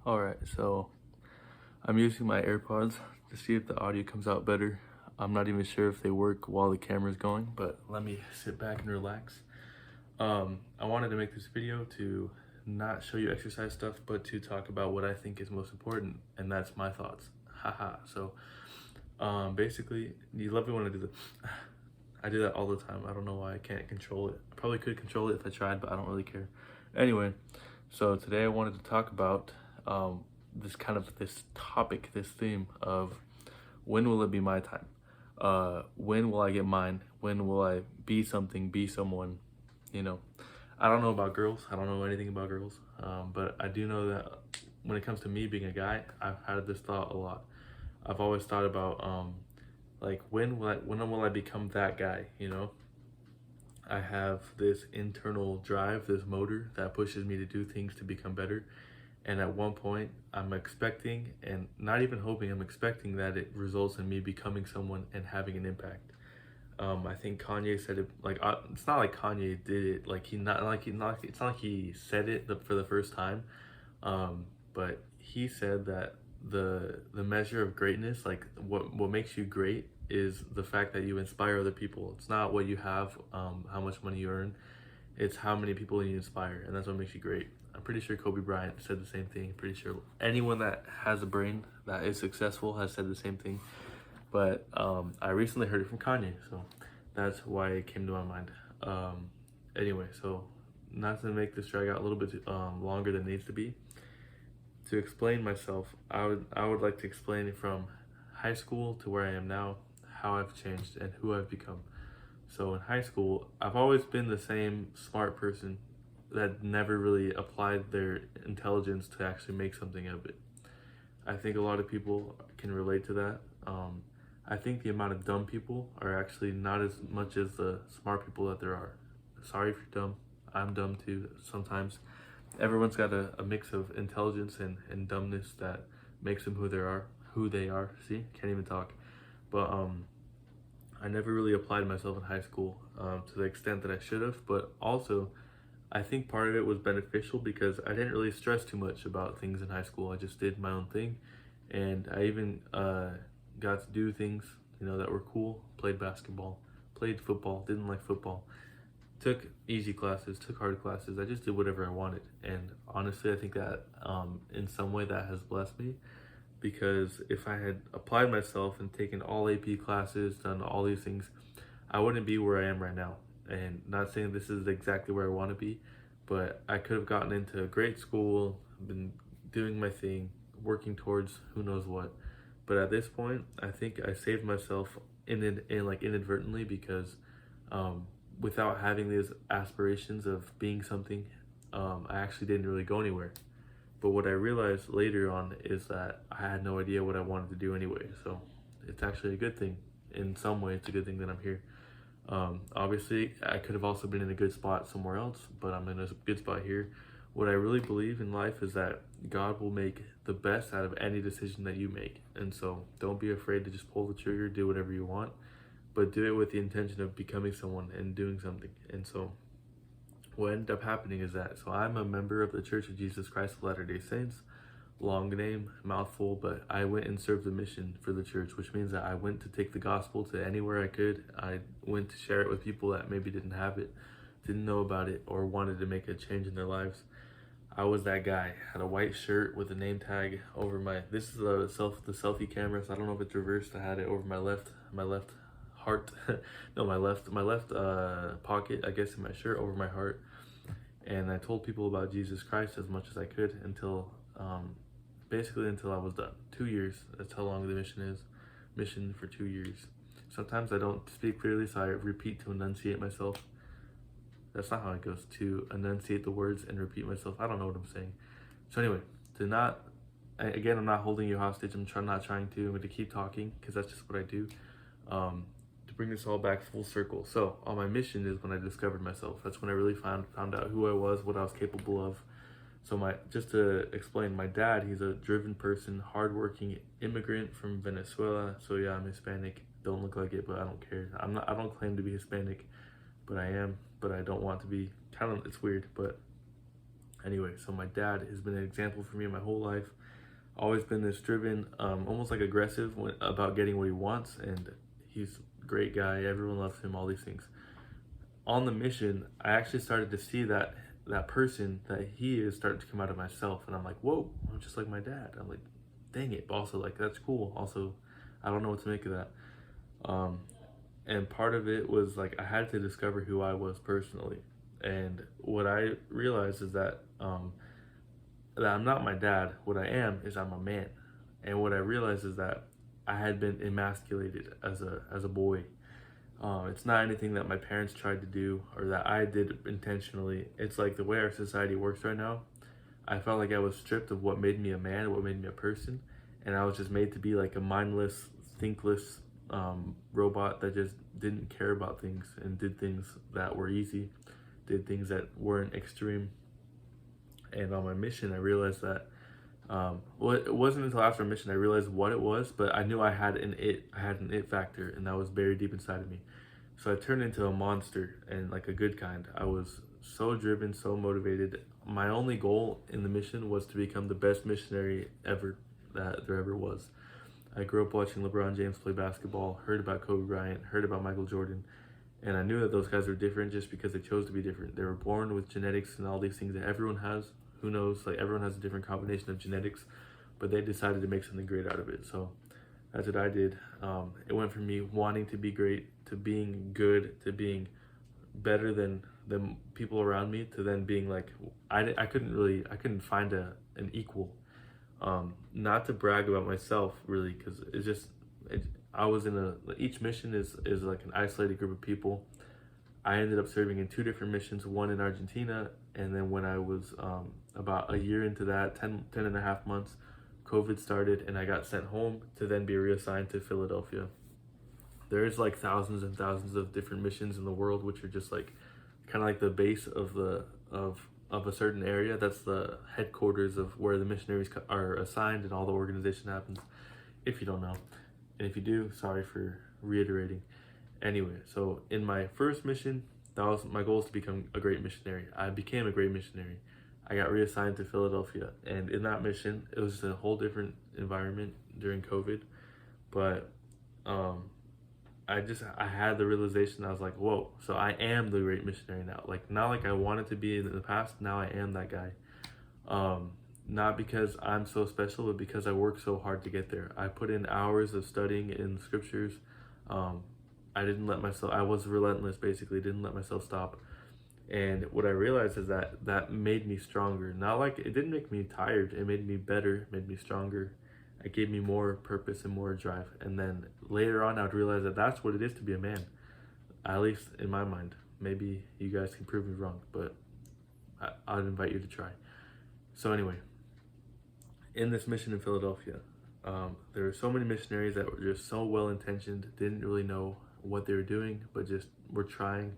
Alright, so I'm using my AirPods to see if the audio comes out better. I'm not even sure if they work while the camera's going, but let me sit back and relax. I wanted to make this video to not show you exercise stuff, but to talk about what I think is most important, and that's my thoughts. Haha. So, basically, you love me when I do that. I do that all the time. I don't know why I can't control it. I probably could control it if I tried, but I don't really care. Anyway, so today I wanted to talk about this topic, this theme of when will it be my time? When will I get mine? When will I be something, be someone? You know, I don't know about girls. I don't know anything about girls. But I do know that when it comes to me being a guy, I've had this thought a lot. I've always thought about like when will I become that guy? You know, I have this internal drive, this motor that pushes me to do things to become better. And at one point, I'm expecting, and not even hoping, I'm expecting that it results in me becoming someone and having an impact. I think Kanye said it like it's not like Kanye did it like he not like he not it's not like he said it for the first time, but he said that the measure of greatness, like what makes you great, is the fact that you inspire other people. It's not what you have, how much money you earn. It's how many people you inspire, and that's what makes you great. I'm pretty sure Kobe Bryant said the same thing. Pretty sure anyone that has a brain that is successful has said the same thing. But I recently heard it from Kanye, so that's why it came to my mind. Anyway, so not to make this drag out a little bit longer than it needs to be. To explain myself, I would like to explain it from high school to where I am now, how I've changed and who I've become. So in high school, I've always been the same smart person that never really applied their intelligence to actually make something of it. I think a lot of people can relate to that. I think the amount of dumb people are actually not as much as the smart people that there are. Sorry if you're dumb. I'm dumb too sometimes. Everyone's got a mix of intelligence and dumbness that makes them who they are. See, can't even talk. But I never really applied myself in high school to the extent that I should have, but also I think part of it was beneficial because I didn't really stress too much about things in high school. I just did my own thing, and I even got to do things, that were cool. Played basketball, played football, didn't like football, took easy classes, took hard classes. I just did whatever I wanted, and honestly, I think that in some way that has blessed me, because if I had applied myself and taken all AP classes, done all these things, I wouldn't be where I am right now. And not saying this is exactly where I want to be, but I could have gotten into a great school, been doing my thing, working towards who knows what. But at this point, I think I saved myself inadvertently, because without having these aspirations of being something, I actually didn't really go anywhere. But what I realized later on is that I had no idea what I wanted to do anyway. So it's actually a good thing. In some way, it's a good thing that I'm here. Obviously, I could have also been in a good spot somewhere else, but I'm in a good spot here. What I really believe in life is that God will make the best out of any decision that you make. And so don't be afraid to just pull the trigger, do whatever you want, but do it with the intention of becoming someone and doing something. And so what ended up happening is that, so I'm a member of the Church of Jesus Christ of Latter-day Saints. Long name, mouthful, but I went and served the mission for the church, which means that I went to take the gospel to anywhere I could. I went to share it with people that maybe didn't have it, didn't know about it, or wanted to make a change in their lives. I was that guy. Had a white shirt with a name tag over my. This is the selfie camera, so I don't know if it's reversed. I had it over my left heart. No, my left pocket, I guess, in my shirt, over my heart. And I told people about Jesus Christ as much as I could until basically until I was done. 2 years, that's how long the mission is. Mission for 2 years. Sometimes I don't speak clearly, so I repeat to enunciate myself. That's not how it goes, to enunciate the words and repeat myself. I don't know what I'm saying. So anyway, I'm not holding you hostage. I'm not trying to. I'm going to keep talking because that's just what I do. To bring this all back full circle. So on my mission is when I discovered myself. That's when I really found out who I was, what I was capable of. So just to explain, my dad, he's a driven person, hardworking immigrant from Venezuela. So yeah, I'm Hispanic. Don't look like it, but I don't care. I don't claim to be Hispanic, but I am. But I don't want to be. It's weird. But Anyway, so my dad has been an example for me my whole life. Always been this driven, almost like aggressive about getting what he wants, and he's a great guy. Everyone loves him. All these things. On the mission, I actually started to see that person that he is starting to come out of myself, and I'm like, whoa, I'm just like my dad. I'm like, dang it, but also like that's cool. Also, I don't know what to make of that. And part of it was like I had to discover who I was personally, and what I realized is that that I'm not my dad. What I am is I'm a man, and what I realized is that I had been emasculated as a boy. It's not anything that my parents tried to do or that I did intentionally. It's like the way our society works right now. I felt like I was stripped of what made me a man, what made me a person, and I was just made to be like a mindless, thinkless robot that just didn't care about things and did things that were easy, did things that weren't extreme. And on my mission, I realized that well, it wasn't until after a mission I realized what it was, but I knew I had an it factor, and that was buried deep inside of me. So I turned into a monster, and like a good kind. I was so driven, so motivated. My only goal in the mission was to become the best missionary ever that there ever was. I grew up watching LeBron James play basketball, heard about Kobe Bryant, heard about Michael Jordan, and I knew that those guys were different just because they chose to be different. They were born with genetics and all these things that everyone has. Who knows? Like everyone has a different combination of genetics, but they decided to make something great out of it. So that's what I did. It went from me wanting to be great to being good to being better than the people around me to then being like I couldn't find an equal. Not to brag about myself really, because I was in each mission is like an isolated group of people. I ended up serving in 2 different missions, one in Argentina, and then when I was about a year into that, 10 and a half months, COVID started and I got sent home to then be reassigned to Philadelphia. There's like thousands and thousands of different missions in the world, which are just like kind of like the base of a certain area. That's the headquarters of where the missionaries are assigned and all the organization happens, if you don't know. And if you do, sorry for reiterating. Anyway, so in my first mission, that was my goal is to become a great missionary. I became a great missionary. I got reassigned to Philadelphia, and in that mission, it was just a whole different environment during COVID. But I had the realization. I was like, whoa! So I am the great missionary now. Like not like I wanted to be in the past. Now I am that guy. Not because I'm so special, but because I worked so hard to get there. I put in hours of studying in scriptures. I didn't let myself, I was relentless basically, didn't let myself stop. And what I realized is that made me stronger. Not like, it didn't make me tired, it made me better, made me stronger. It gave me more purpose and more drive. And then later on, I'd realize that that's what it is to be a man. At least in my mind. Maybe you guys can prove me wrong, but I'd invite you to try. So anyway, in this mission in Philadelphia, there were so many missionaries that were just so well-intentioned, didn't really know what they were doing, but just were trying.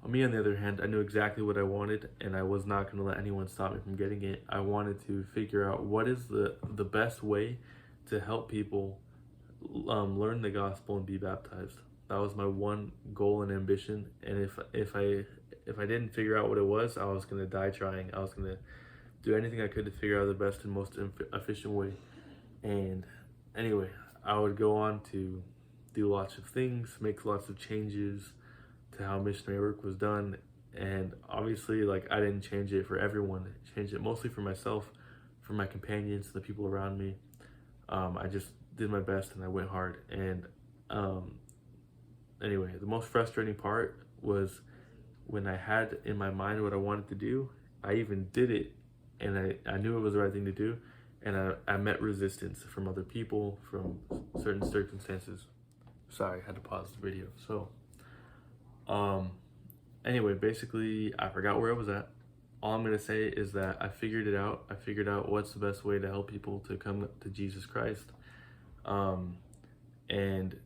Me, on the other hand, I knew exactly what I wanted, and I was not going to let anyone stop me from getting it. I wanted to figure out what is the best way to help people learn the gospel and be baptized. That was my one goal and ambition, and if I didn't figure out what it was, I was going to die trying. I was going to do anything I could to figure out the best and most efficient way. And anyway, I would go on to do lots of things, make lots of changes to how missionary work was done. And obviously, like, I didn't change it for everyone. I changed it mostly for myself, for my companions, the people around me. I just did my best and I went hard. And anyway, the most frustrating part was when I had in my mind what I wanted to do, I even did it, and I knew it was the right thing to do, and I met resistance from other people, from certain circumstances. Sorry, I had to pause the video. So, anyway, basically, I forgot where I was at. All I'm going to say is that I figured it out. I figured out what's the best way to help people to come to Jesus Christ. And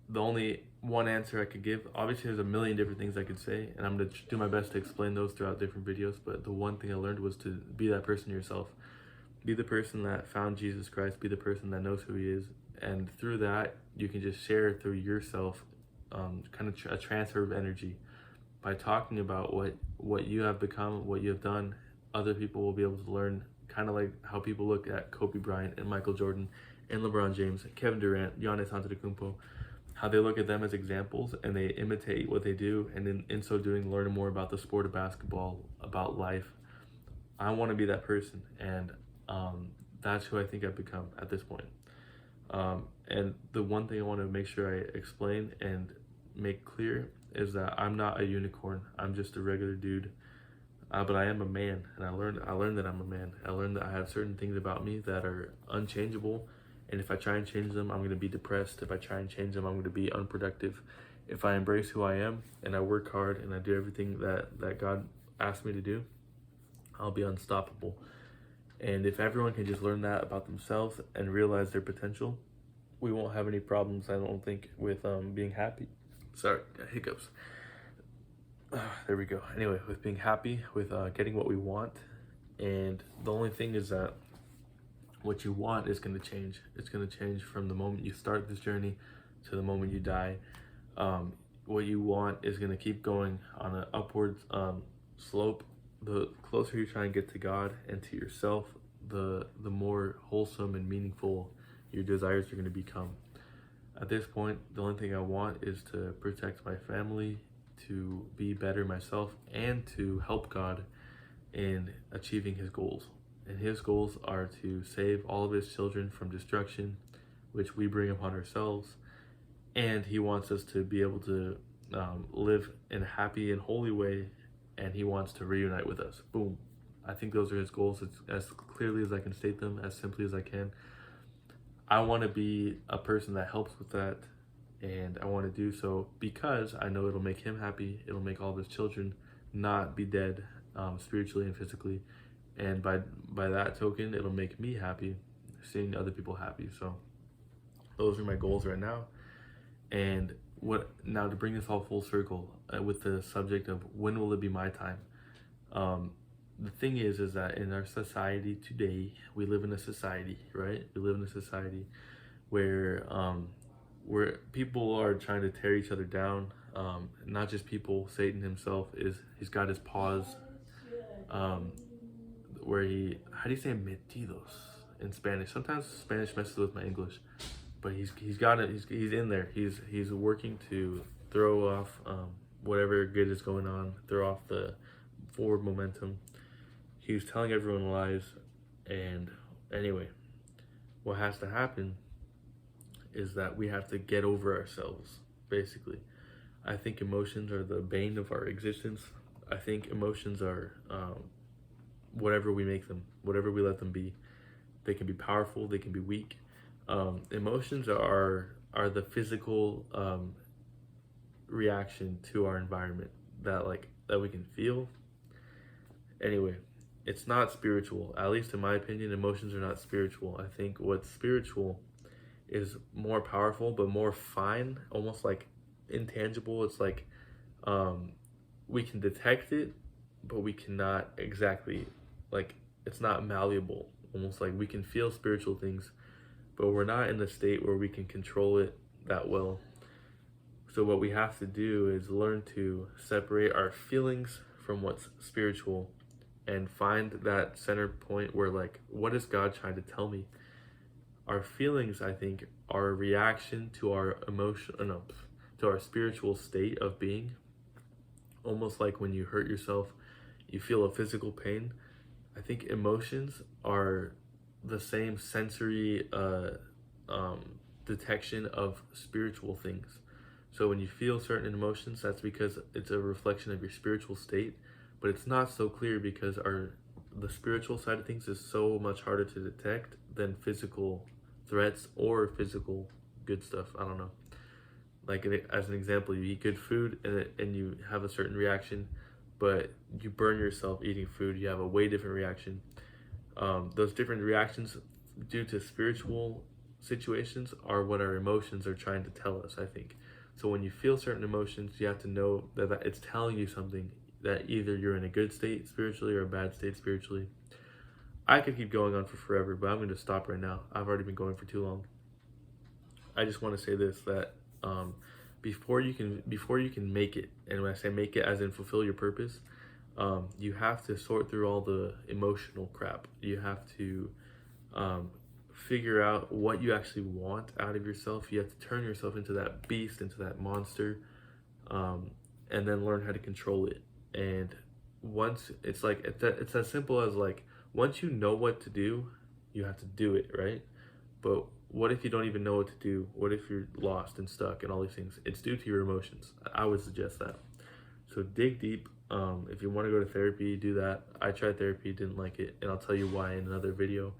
the only one answer I could give, obviously there's a million different things I could say, and I'm going to do my best to explain those throughout different videos, but the one thing I learned was to be that person yourself. Be the person that found Jesus Christ, be the person that knows who he is, and through that, you can just share through yourself, kind of a transfer of energy by talking about what you have become, what you have done, other people will be able to learn, kind of like how people look at Kobe Bryant and Michael Jordan and LeBron James, Kevin Durant, Giannis Antetokounmpo, how they look at them as examples and they imitate what they do, and in so doing learn more about the sport of basketball, about life. I want to be that person, and that's who I think I've become at this point. And the one thing I want to make sure I explain and make clear is that I'm not a unicorn. I'm just a regular dude, but I am a man, and I learned that I'm a man. I learned that I have certain things about me that are unchangeable, and if I try and change them, I'm going to be depressed. If I try and change them, I'm going to be unproductive. If I embrace who I am and I work hard and I do everything that God asked me to do, I'll be unstoppable. And if everyone can just learn that about themselves and realize their potential, we won't have any problems, I don't think, with being happy. Sorry, hiccups. There we go. Anyway, with being happy, with getting what we want. And the only thing is that what you want is going to change. It's going to change from the moment you start this journey to the moment you die. What you want is going to keep going on an upwards slope. The closer you try and get to God and to yourself, the more wholesome and meaningful your desires are going to become. At this point, the only thing I want is to protect my family, to be better myself, and to help God in achieving his goals. And his goals are to save all of his children from destruction, which we bring upon ourselves. And he wants us to be able to live in a happy and holy way, and he wants to reunite with us. Boom. I think those are his goals. It's as clearly as I can state them, as simply as I can. I want to be a person that helps with that, and I want to do so because I know it'll make him happy. It'll make all of his children not be dead spiritually and physically, and by that token, it'll make me happy, seeing other people happy. So those are my goals right now. And what now, to bring this all full circle with the subject of when will it be my time? The thing is that in our society today, we live in a society, right? We live in a society where people are trying to tear each other down. Not just people, Satan himself he's got his paws, where how do you say metidos in Spanish? Sometimes Spanish messes with my English, but he's got it. He's in there. He's working to throw off whatever good is going on, throw off the forward momentum. He's telling everyone lies, and anyway, what has to happen is that we have to get over ourselves, basically. I think emotions are the bane of our existence. I think emotions are whatever we make them, whatever we let them be. They can be powerful, they can be weak. Emotions are the physical reaction to our environment that we can feel. Anyway, it's not spiritual. At least in my opinion, emotions are not spiritual. I think what's spiritual is more powerful, but more fine, almost like intangible. It's like we can detect it, but we cannot exactly, it's not malleable. Almost like we can feel spiritual things, but we're not in the state where we can control it that well. So what we have to do is learn to separate our feelings from what's spiritual and find that center point where, what is God trying to tell me? Our feelings, I think, are a reaction to our to our spiritual state of being. Almost like when you hurt yourself, you feel a physical pain. I think emotions are the same sensory detection of spiritual things. So when you feel certain emotions, that's because it's a reflection of your spiritual state. But it's not so clear because the spiritual side of things is so much harder to detect than physical threats or physical good stuff. I don't know. As an example, you eat good food and you have a certain reaction, but you burn yourself eating food, you have a way different reaction. Those different reactions due to spiritual situations are what our emotions are trying to tell us, I think. So when you feel certain emotions, you have to know that it's telling you something, that either you're in a good state spiritually or a bad state spiritually. I could keep going on for forever, but I'm going to stop right now. I've already been going for too long. I just want to say this, that before you can make it, and when I say make it as in fulfill your purpose, You have to sort through all the emotional crap. You have to figure out what you actually want out of yourself. You have to turn yourself into that beast, into that monster, and then learn how to control it. And once it's like it's as simple as like once you know what to do, you have to do it, right? But what if you don't even know what to do? What if you're lost and stuck and all these things? It's due to your emotions. I would suggest that. So dig deep. If you want to go to therapy, do that. I tried therapy, didn't like it, and I'll tell you why in another video.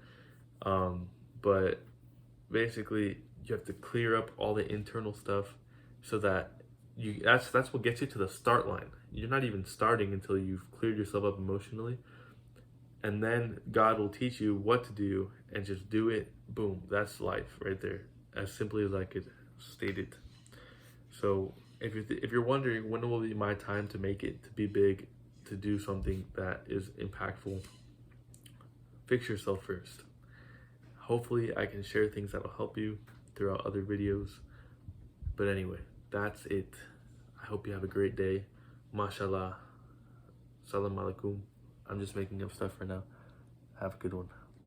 But basically, you have to clear up all the internal stuff so that that's what gets you to the start line. You're not even starting until you've cleared yourself up emotionally, and then God will teach you what to do and just do it. Boom, that's life right there, as simply as I could state it. So if you're wondering when will be my time to make it, to be big, to do something that is impactful, fix yourself first. Hopefully I can share things that will help you throughout other videos. But anyway, that's it. I hope you have a great day. Mashallah. Salam alaikum. I'm just making up stuff right now. Have a good one.